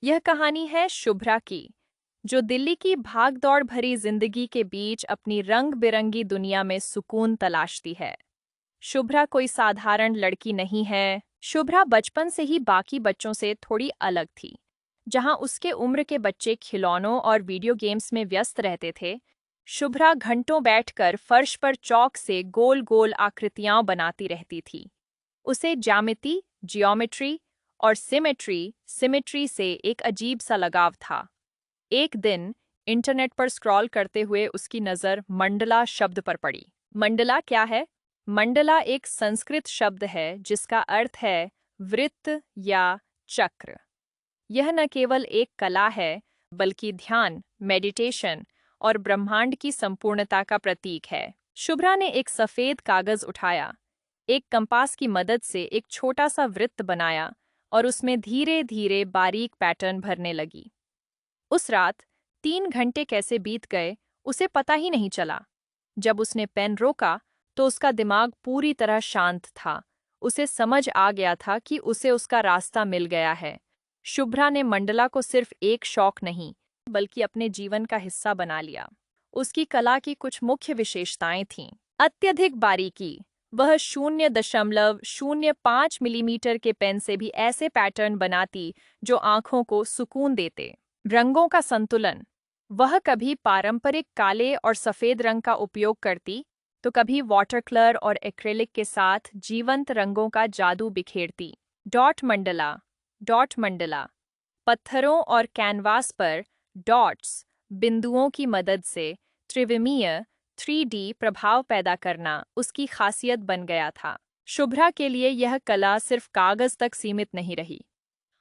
यह कहानी है शुभ्रा की, जो दिल्ली की भागदौड़ भरी जिंदगी के बीच अपनी रंग-बिरंगी दुनिया में सुकून तलाशती है। शुभ्रा कोई साधारण लड़की नहीं है। शुभ्रा बचपन से ही बाकी बच्चों से थोड़ी अलग थी। जहां उसके उम्र के बच्चे खिलौनों और वीडियो गेम्स में व्यस्त रहते थे, शुभ्रा घंटों बैठकर फर्श पर चॉक से गोल-गोल आकृतियां बनाती रहती थी। उसे ज्यामिति, जियोमेट्री और सिमेट्री से एक अजीब सा लगाव था। एक दिन इंटरनेट पर स्क्रॉल करते हुए उसकी नज़र मंडला शब्द पर पड़ी। मंडला क्या है? मंडला एक संस्कृत शब्द है जिसका अर्थ है वृत्त या चक्र। यह न केवल एक कला है, बल्कि ध्यान, मेडिटेशन और ब्रह्मांड की संपूर्णता का प्रतीक है। शुभ्रा ने एक सफेद कागज उठाया, एक कंपास की मदद से एक छोटा सा वृत्त बनाया और उसमें धीरे धीरे बारीक पैटर्न भरने लगी। उस रात 3 घंटे कैसे बीत गए, उसे पता ही नहीं चला। जब उसने पेन रोका, तो उसका दिमाग पूरी तरह शांत था। उसे समझ आ गया था कि उसे उसका रास्ता मिल गया है। शुभ्रा ने मंडला को सिर्फ एक शौक नहीं, बल्कि अपने जीवन का हिस्सा बना लिया। उसकी कला की कुछ मुख्य विशेषताएं थीं। अत्यधिक बारीकी। वह 0.05 मिलीमीटर के पेन से भी ऐसे पैटर्न बनाती जो आंखों को सुकून देते। रंगों का संतुलन। वह कभी पारंपरिक काले और सफेद रंग का उपयोग करती, तो कभी वाटर कलर और एक्रिलिक के साथ जीवंत रंगों का जादू बिखेरती। डॉट मंडला। पत्थरों और कैनवास पर डॉट्स, बिंदुओं की मदद से त्रिविमीय 3D प्रभाव पैदा करना उसकी खासियत बन गया था। शुभ्रा के लिए यह कला सिर्फ कागज तक सीमित नहीं रही।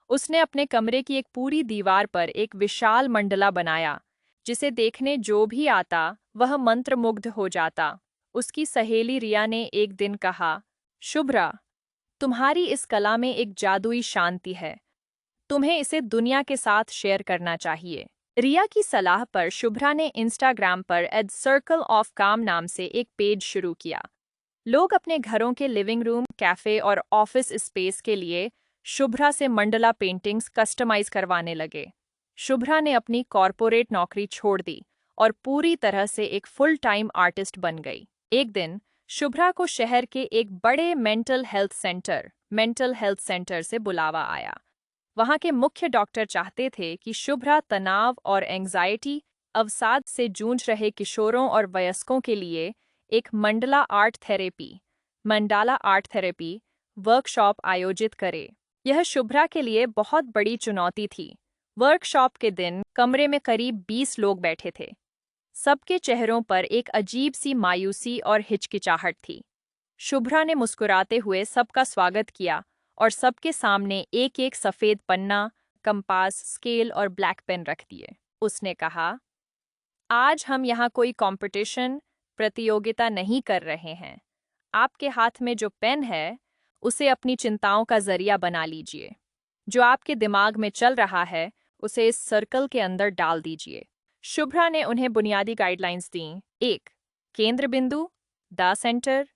उसने अपने कमरे की एक पूरी दीवार पर एक विशाल मंडला बनाया, जिसे देखने जो भी आता वह मंत्रमुग्ध हो जाता। उसकी सहेली रिया ने एक दिन कहा, शुभ्रा, तुम्हारी इस कला में एक जादुई शांति है। तुम्हें इसे दुनिया के साथ शेयर करना चाहिए। रिया की सलाह पर शुभ्रा ने इंस्टाग्राम पर एड सर्कल ऑफ काम नाम से एक पेज शुरू किया। लोग अपने घरों के लिविंग रूम, कैफे और ऑफिस स्पेस के लिए शुभ्रा से मंडला पेंटिंग्स कस्टमाइज करवाने लगे। शुभ्रा ने अपनी कॉरपोरेट नौकरी छोड़ दी और पूरी तरह से एक फुल टाइम आर्टिस्ट बन गई। एक दिन शुभ्रा को शहर के एक बड़े मेंटल हेल्थ सेंटर से बुलावा आया। वहां के मुख्य डॉक्टर चाहते थे कि शुभ्रा तनाव और एंग्जाइटी, अवसाद से जूझ रहे किशोरों और वयस्कों के लिए एक मंडाला आर्ट थेरेपी वर्कशॉप आयोजित करे। यह शुभ्रा के लिए बहुत बड़ी चुनौती थी। वर्कशॉप के दिन कमरे में करीब 20 लोग बैठे थे। सबके चेहरों पर एक अजीब सी मायूसी और हिचकिचाहट थी। शुभ्रा ने मुस्कुराते हुए सबका स्वागत किया और सबके सामने एक-एक सफेद पन्ना, कंपास, स्केल और ब्लैक पेन रख दिए। उसने कहा, आज हम यहाँ कोई कंपटीशन, प्रतियोगिता नहीं कर रहे हैं। आपके हाथ में जो पेन है, उसे अपनी चिंताओं का जरिया बना लीजिए। जो आपके दिमाग में चल रहा है, उसे इस सर्कल के अंदर डाल दीजिए। शुभ्रा ने उन्हें बुनियादी गाइडलाइंस दीं। 1. केंद्र बिंदु, द सेंटर।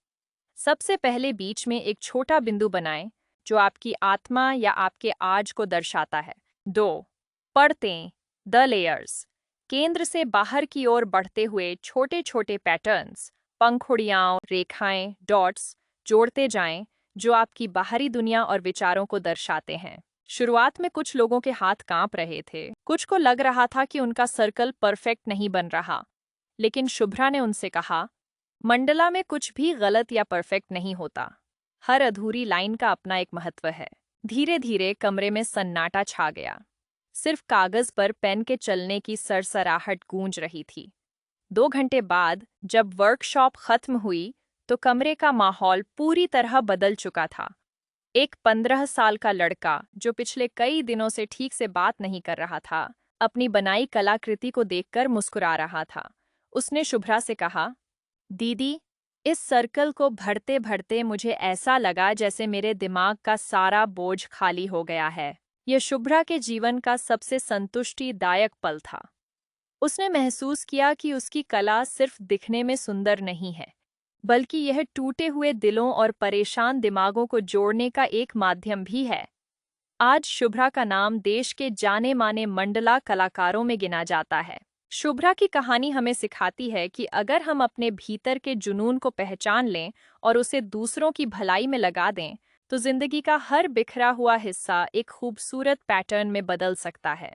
सबसे पहले बीच में एक छोटा बिंदु बनाएं, जो आपकी आत्मा या आपके आज को दर्शाता है। 2. परतें, द लेयर्स। केंद्र से बाहर की ओर बढ़ते हुए छोटे छोटे पैटर्न्स, पंखुड़ियाँ, रेखाएं, डॉट्स जोड़ते जाएं, जो आपकी बाहरी दुनिया और विचारों को दर्शाते हैं। शुरुआत में कुछ लोगों के हाथ कांप रहे थे। कुछ को लग रहा था कि उनका सर्कल परफेक्ट नहीं बन रहा। लेकिन शुभ्रा ने उनसे कहा, मंडला में कुछ भी गलत या परफेक्ट नहीं होता। हर अधूरी लाइन का अपना एक महत्व है। धीरे धीरे कमरे में सन्नाटा छा गया। सिर्फ कागज पर पेन के चलने की सरसराहट गूंज रही थी। 2 घंटे बाद जब वर्कशॉप खत्म हुई, तो कमरे का माहौल पूरी तरह बदल चुका था। एक 15 साल का लड़का, जो पिछले कई दिनों से ठीक से बात नहीं कर रहा था, अपनी बनाई कलाकृति को देखकर मुस्कुरा रहा था। उसने शुभ्रा से कहा, दीदी, इस सर्कल को भरते भरते मुझे ऐसा लगा जैसे मेरे दिमाग का सारा बोझ खाली हो गया है। यह शुभ्रा के जीवन का सबसे संतुष्टिदायक पल था। उसने महसूस किया कि उसकी कला सिर्फ दिखने में सुंदर नहीं है, बल्कि यह टूटे हुए दिलों और परेशान दिमागों को जोड़ने का एक माध्यम भी है। आज शुभ्रा का नाम देश के जाने माने मंडला कलाकारों में गिना जाता है। शुभ्रा की कहानी हमें सिखाती है कि अगर हम अपने भीतर के जुनून को पहचान लें और उसे दूसरों की भलाई में लगा दें, तो जिंदगी का हर बिखरा हुआ हिस्सा एक खूबसूरत पैटर्न में बदल सकता है।